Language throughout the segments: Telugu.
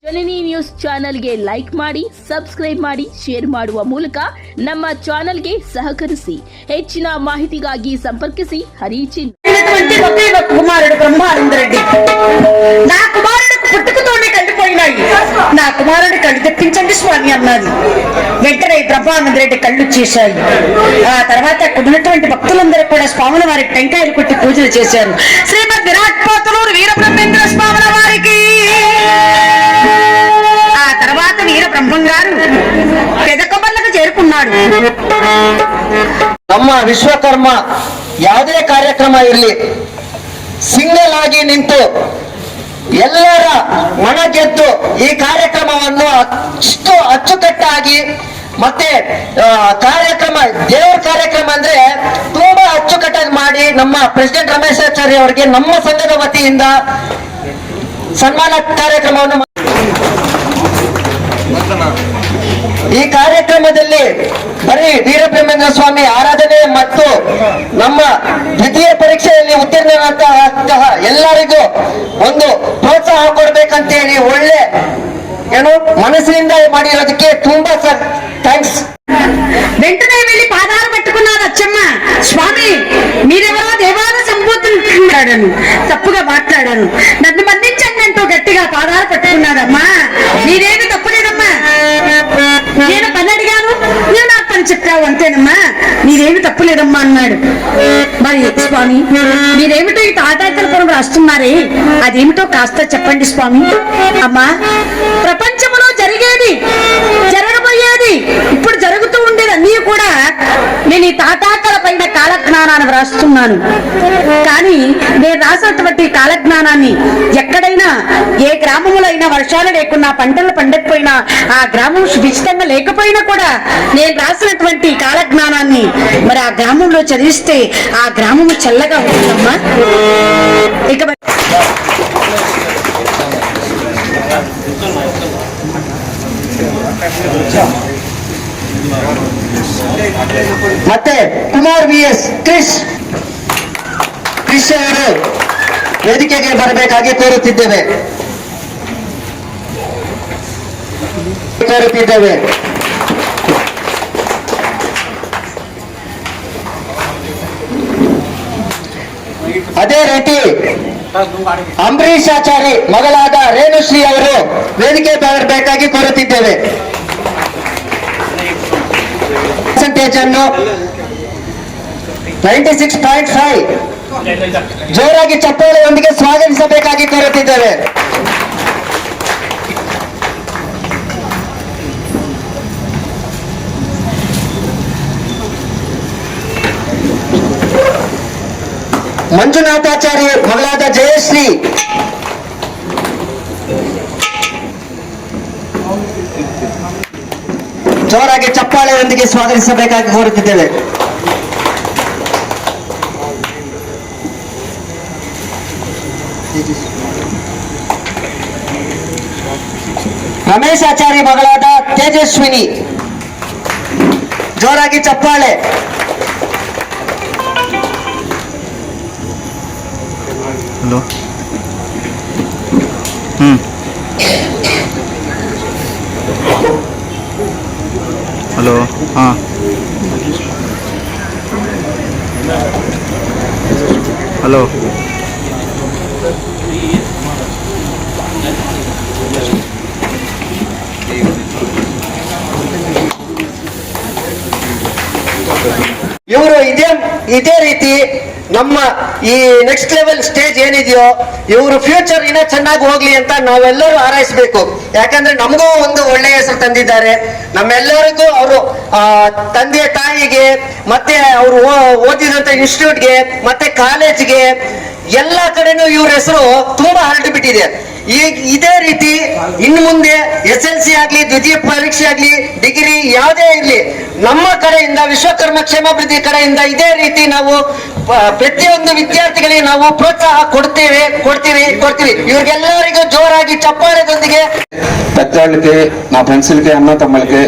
ಜನನಿ ನ್ಯೂಸ್ ಚಾನೆಲ್ಗೆ ಲೈಕ್ ಮಾಡಿ, ಸಬ್ಸ್ಕ್ರೈಬ್ ಮಾಡಿ, ಶೇರ್ ಮಾಡುವ ಮೂಲಕ ನಮ್ಮ ಚಾನೆಲ್ಗೆ ಸಹಕರಿಸಿ. ಹೆಚ್ಚಿನ ಮಾಹಿತಿಗಾಗಿ సంప్రదించి హరిచిన్ కుమారుడు బ్రహ్మానందరెడ్డి. నా కుమారుడికి పుట్టుకతోనే కళ్ళు పోయినాయి, నా కుమారుడి కళ్ళు తెప్పించండి స్వామి అన్నది. వెంటనే బ్రహ్మానందరెడ్డి కళ్ళు చేశాయి. ఆ తర్వాత ఉన్నటువంటి భక్తులందరూ కూడా స్వాముల వారికి టెంకాయలు కొట్టి పూజలు చేశారు. శ్రీమద్ విరాట్ పోతులూరు వీరబ్రహ్మేంద్ర స్వాముల వారికి. ఆ తర్వాత వీర బ్రహ్మం గారు పెదకొమ్మలకు చేరుకున్నాడు. ನಮ್ಮ ವಿಶ್ವಕರ್ಮ ಯಾವುದೇ ಕಾರ್ಯಕ್ರಮ ಇರಲಿ, ಸಿಂಗಲ್ ಆಗಿ ನಿಂತು ಎಲ್ಲರ ಮನ ಗೆದ್ದು ಈ ಕಾರ್ಯಕ್ರಮವನ್ನು ಅಷ್ಟು ಅಚ್ಚುಕಟ್ಟಾಗಿ ಮತ್ತೆ ಕಾರ್ಯಕ್ರಮ ದೇವರ ಕಾರ್ಯಕ್ರಮ ಅಂದ್ರೆ ತುಂಬಾ ಅಚ್ಚುಕಟ್ಟಾಗಿ ಮಾಡಿ ನಮ್ಮ ಪ್ರೆಸಿಡೆಂಟ್ ರಮೇಶಾಚಾರ್ಯ ಅವರಿಗೆ ನಮ್ಮ ಸಂಘದ ವತಿಯಿಂದ ಸನ್ಮಾನ ಕಾರ್ಯಕ್ರಮವನ್ನು ಈ ಕಾರ್ಯಕ್ರಮದಲ್ಲಿ ಬರೀ ವೀರಬ್ರಹ್ಮೇಂದ್ರ ಸ್ವಾಮಿ ಆರಾಧನೆ ಮತ್ತು ನಮ್ಮ ದ್ವಿತೀಯ ಪರೀಕ್ಷೆಯಲ್ಲಿ ಉತ್ತೀರ್ಣರಾದಂತಹ ಎಲ್ಲರಿಗೂ ಒಂದು ಪ್ರೋತ್ಸಾಹ ಕೊಡ್ಬೇಕಂತೇಳಿ ಒಳ್ಳೆ ಏನು మనసునింద ಮಾಡಿರೋದಕ್ಕೆ ತುಂಬಾ ಸರ್ థ్యాంక్స్. వెంటనే వెళ్ళి పాదాలు పట్టుకున్నారు అచ్చమ్మ. స్వామి మీరెవరో దేవాల సంబోధించాడను, తప్పుగా మాట్లాడాను, నన్ను మన్నించండి అంటూ గట్టిగా పాదాలు పట్టుకున్నాడమ్మా. మీరేమి తప్పు లేదమ్మా, నేను పని అడిగాను, నేను నాకు పని చెప్పావు అంతేనమ్మా, మీరేమి తప్పు లేదమ్మా అన్నాడు. మరి స్వామి మీరేమిటో ఈ తాటాకలపురం రాస్తున్నారే, అదేమిటో కాస్త చెప్పండి స్వామి. అమ్మా ప్రపంచంలో జరిగేది, జరగబోయేది, ఇప్పుడు జరుగుతూ ఉండేది అన్నీ కూడా నేను ఈ తాటాకల పైన కాలజ్ఞానాన్ని వ్రాస్తున్నాను. కానీ నేను రాసినటువంటి కాలజ్ఞానాన్ని ఎక్కడైనా ఏ గ్రామంలో అయినా వర్షాలు లేకున్నా, పంటలు పండకపోయినా, ఆ గ్రామం సుభిక్షితంగా లేకపోయినా కూడా నేను రాసినటువంటి కాలజ్ఞానాన్ని మరి ఆ గ్రామంలో చదివిస్తే ఆ గ్రామం చల్లగా ఉంటుందమ్మా. ఇక ಮತ್ತೆ ಕುಮಾರ್ VS ಕ್ರಿಶ್ ಅವರು ವೇದಿಕೆಗೆ ಬರಬೇಕಾಗಿ ಕೋರುತ್ತಿದ್ದೇವೆ. ಅದೇ ರೀತಿ ಅಂಬರೀಶ್ ಆಚಾರಿ ಮಗಳಾದ ರೇಣುಶ್ರೀ ಅವರು ವೇದಿಕೆ ಬರಬೇಕಾಗಿ ಕೋರುತ್ತಿದ್ದೇವೆ. ಪರ್ಸೆಂಟೇಜ್ ಅನ್ನು 96.5 ಜೋರಾಗಿ ಚಪ್ಪಾಳೆಯೊಂದಿಗೆ ಸ್ವಾಗತಿಸಬೇಕಾಗಿ ಕೋರುತ್ತಿದ್ದೇವೆ. ಮಂಜುನಾಥಾಚಾರಿ ಮಗಳಾದ ಜಯಶ್ರೀ ಜೋರಾಗಿ ಚಪ್ಪಾಳೆಯೊಂದಿಗೆ ಸ್ವಾಗತಿಸಬೇಕಾಗಿ ಕೋರುತ್ತಿದ್ದೇವೆ. ರಮೇಶ್ ಆಚಾರಿ ಮಗಳಾದ ತೇಜಸ್ವಿನಿ ಜೋರಾಗಿ ಚಪ್ಪಾಳೆ. ಹಲೋ ಹಲೋ ಹಾಂ ಹಲೋ ಇವರು ಇದೇ ರೀತಿ ನಮ್ಮ ಈ ನೆಕ್ಸ್ಟ್ ಲೆವೆಲ್ ಸ್ಟೇಜ್ ಏನಿದೆಯೋ ಇವರು ಫ್ಯೂಚರ್ ಇನ್ನೂ ಚೆನ್ನಾಗಿ ಹೋಗ್ಲಿ ಅಂತ ನಾವೆಲ್ಲರೂ ಹಾರೈಸಬೇಕು. ಯಾಕಂದ್ರೆ ನಮಗೂ ಒಂದು ಒಳ್ಳೆಯ ಹೆಸರು ತಂದಿದ್ದಾರೆ, ನಮ್ಮೆಲ್ಲರಿಗೂ ಅವರು ತಂದೆಯ ತಾಯಿಗೆ ಮತ್ತೆ ಅವರು ಓದಿದಂತ ಇನ್ಸ್ಟಿಟ್ಯೂಟ್ಗೆ ಮತ್ತೆ ಕಾಲೇಜ್ಗೆ ಎಲ್ಲ ಕಡೆನೂ ಇವ್ರ ಹೆಸರು ತುಂಬಾ ಹರಡು ಬಿಟ್ಟಿದೆ. ಈಗ ಇದೇ ರೀತಿ ಇನ್ನು ಮುಂದೆ SLC ಆಗ್ಲಿ, ದ್ವಿತೀಯ ಪರೀಕ್ಷೆ ಆಗ್ಲಿ, ಡಿಗ್ರಿ ಯಾವುದೇ ಇರ್ಲಿ, ನಮ್ಮ ಕಡೆಯಿಂದ ವಿಶ್ವಕರ್ಮ ಕ್ಷೇಮಾಭಿವೃದ್ಧಿ ಕಡೆಯಿಂದ ಇದೇ ರೀತಿ ನಾವು ಪ್ರತಿಯೊಂದು ವಿದ್ಯಾರ್ಥಿಗಳಿಗೆ ನಾವು ಪ್ರೋತ್ಸಾಹ ಕೊಡ್ತೀವಿ. ఇవరికెల్లరికీ జోరాగి చప్పాళతోందిగే పెద్దవాళ్ళకి, నా ఫ్రెండ్స్లకి, అన్న తమ్ముళ్ళకి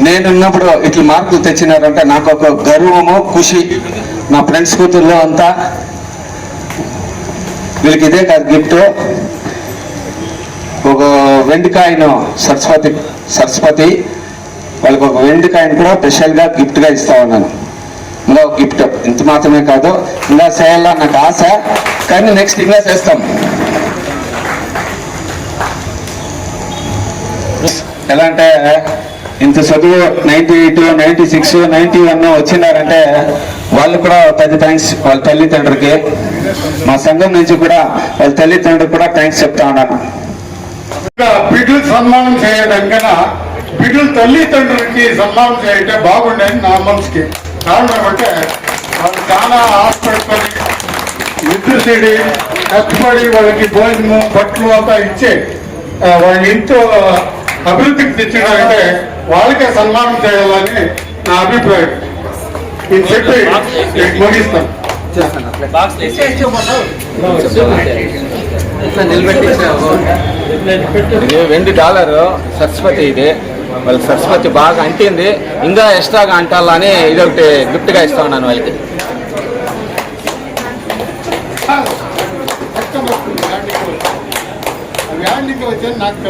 నేనున్నప్పుడు ఇట్లా మార్కులు తెచ్చినారంటే నాకు ఒక గర్వము, ఖుషి. నా ఫ్రెండ్స్ కూతుర్లో అంతా వీళ్ళకి ఇదే కాదు గిఫ్ట్. ఒక వెండి కాయిన్ సరస్వతి వాళ్ళకి ఒక వెండి కాయిన్ కూడా స్పెషల్గా గిఫ్ట్గా ఇస్తా ఉన్నాను. ఇంకా ఒక గిఫ్ట్ ఇంత మాత్రమే కాదు, ఇంకా చేయాలని నాకు ఆశ, కానీ నెక్స్ట్ ఇంకా చేస్తాం. ఎలా అంటే ఇంత చదువు 98, 96, 91 వచ్చినారంటే వాళ్ళు కూడా పెద్ద థ్యాంక్స్ వాళ్ళ తల్లిదండ్రులకి, మా సంఘం నుంచి కూడా వాళ్ళ తల్లిదండ్రులకు కూడా థ్యాంక్స్ చెప్తా ఉన్నాను. బిడ్డలు సన్మానం చేయడానికన్నా బిడ్డల తల్లిదండ్రులకి సన్మానం చేయంటే బాగుండేది నా మనసుకి. కారణం ఏమంటే వాళ్ళు చాలా ఆశపడుకొని నిద్రసిడి కష్టపడి వాళ్ళకి భోజనం బట్టలు అంతా ఇచ్చే వాళ్ళ ఇంట్లో అభివృద్ధికి తెచ్చినారంటే వాళ్ళకే సన్మానం చేయాలని నా అభిప్రాయం. నేను చెప్పి ముగిస్తాను. ఇది $2 సరస్వతి. ఇది వాళ్ళకి సరస్వతి బాగా అంటింది, ఇంకా ఎక్స్ట్రాగా అంటాలని ఇది ఒకటి గిఫ్ట్గా ఇస్తా ఉన్నాను వాళ్ళకి. వ్యాండికి వచ్చాను నాకు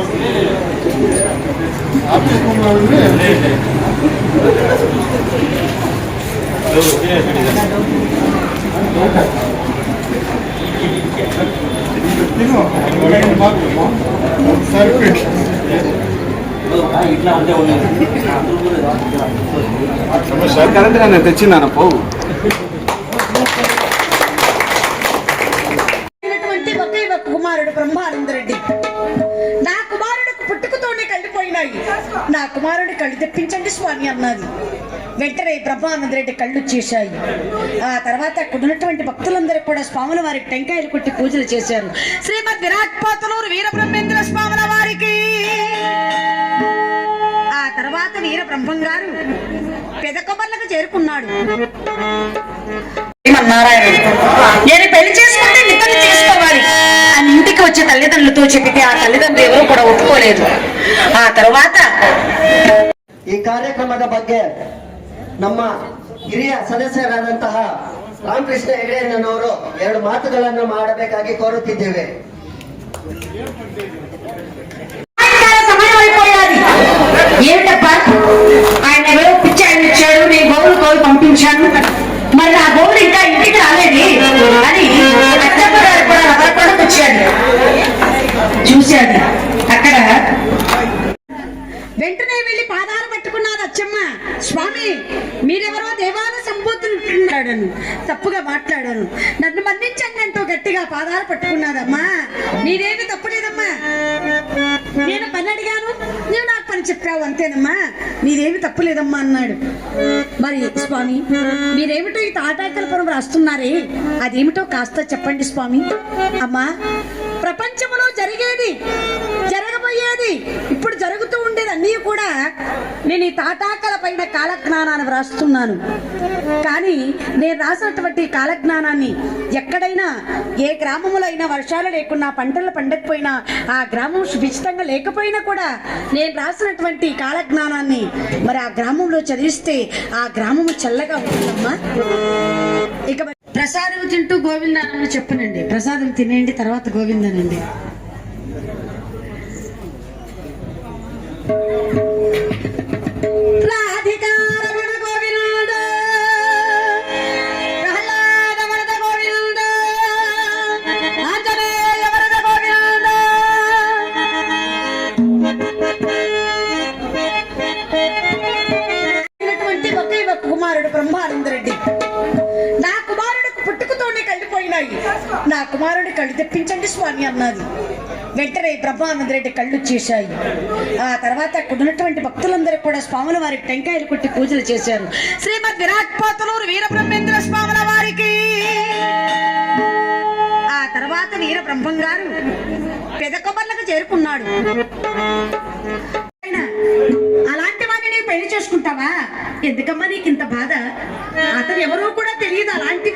ఆఫీస్ రూమ్లో ఉండి కరెంట్గా నేను తెచ్చినాను పోవు. ఒకే ఒక కుమారుడు బ్రహ్మానందరెడ్డి. నా కుమారుడికి పుట్టుకతోనే కళ్ళిపోయినాయి, నా కుమారుడి కళ్ళు తెప్పించండి స్వామి అన్నది. వెంటనే బ్రహ్మానందరెడ్డి కళ్ళు చేశాయి. ఆ తర్వాత అక్కడ ఉన్నటువంటి భక్తులందరూ కూడా స్వాముల వారికి టెంకాయలు కొట్టి పూజలు చేశారు. శ్రీమద్ విరాట్ పోతలూరు వీరబ్రహ్మేంద్ర స్వాముల వారికి. ఆ తర్వాత వీరబ్రహ్మం గారు పెదకొమర్లకు చేరుకున్నాడు. నేను పెళ్లి చేసుకుంటే నిద్రలు చేసుకోవాలి అని ఇంటికి వచ్చే తల్లిదండ్రులతో చెబితే ఆ తల్లిదండ్రులు ఎవరు కూడా ఒప్పుకోలేదు. ఆ తర్వాత ಈ ಕಾರ್ಯಕ್ರಮದ ಬಗ್ಗೆ ನಮ್ಮ ಹಿರಿಯ ಸದಸ್ಯರಾದಂತಹ ರಾಮಕೃಷ್ಣ ಹೆಗಡೆಯನ್ನವರು 2 ಮಾತುಗಳನ್ನು ಮಾಡಬೇಕಾಗಿ ಕೋರುತ್ತಿದ್ದೇವೆ. సమయం అయిపోయాది. ఏంటప్ప ఆయన ఎవరో పిచ్చి ఆయన ఇచ్చాడు, నేను గోవులు కోరి పంపించాను, మరి ఆ గోవులు ఇంకా ఇంటికి రాలేదు అని అత్తమ్మ గారు కూడా నవరపడకు వచ్చాడు. చూశాడు అక్కడ. వెంటనే వెళ్లి పాదాలు పట్టుకున్నాడు అచ్చమ్మ. స్వామి మీరెవరో దేవాల సంబోధులున్నాడను, తప్పుగా మాట్లాడాను, నన్ను మన్నించండి అంటూ గట్టిగా పాదాలు పట్టుకున్నాదమ్మా. నీదేమి తప్పులేదమ్మా, నేను పని అడిగాను, నీవు నాకు పని చెప్పావు అంతేనమ్మా, నీదేమి తప్పులేదమ్మా అన్నాడు. మరి స్వామి మీరేమిటో ఈ తాటాకలపురం రాస్తున్నారే, అదేమిటో కాస్త చెప్పండి స్వామి. అమ్మా ప్రపంచంలో జరిగేది, జరగబోయేది, ఇప్పుడు జరుగుతూ ఉండేది అన్నీ కూడా నేను ఈ తాటాకల పైన కాలజ్ఞానాన్ని వ్రాస్తున్నాను. కానీ నేను రాసినటువంటి కాలజ్ఞానాన్ని ఎక్కడైనా ఏ గ్రామంలో అయినా వర్షాలు లేకున్నా, పంటలు పండకపోయినా, ఆ గ్రామం సుభిక్షితంగా లేకపోయినా కూడా నేను రాసినటువంటి కాలజ్ఞానాన్ని మరి ఆ గ్రామంలో చదివిస్తే ఆ గ్రామము చల్లగా ఉంటుందమ్మా. ఇక ప్రసాదం తింటూ గోవిందానని చెప్పనండి, ప్రసాదం తినేయండి తర్వాత గోవిందానండి. రాధికారమణ గోవింద, ప్రహ్లాదమణ గోవింద, ఆంజనేయవరద గోవింద. ఒకే ఒక కుమారుడు బ్రహ్మానందరెడ్డి. నా కుమారుడికి పుట్టుకతోనే కళ్ళిపోయినాయి, నా కుమారుడి కళ్ళు తెప్పించండి స్వామి అన్నది. వెంటనే బ్రహ్మానందరెడ్డి కళ్ళు చేశాయి. ఆ తర్వాత అక్కడ ఉన్నటువంటి భక్తులందరూ కూడా స్వాముల వారికి టెంకాయలు కొట్టి పూజలు చేశారు. శ్రీమద్ విరాట్ పోతలూరు వీరబ్రహ్మేంద్ర స్వాముల వారికి. ఆ తర్వాత వీరబ్రహ్మం గారు పెదకొమర్లకు చేరుకున్నాడు. అలాంటి వాడిని నీవు పెళ్లి చేసుకుంటావా? ఎందుకమ్మా నీకు ఇంత బాధ? అతను ఎవరో కూడా తెలియదు అలాంటి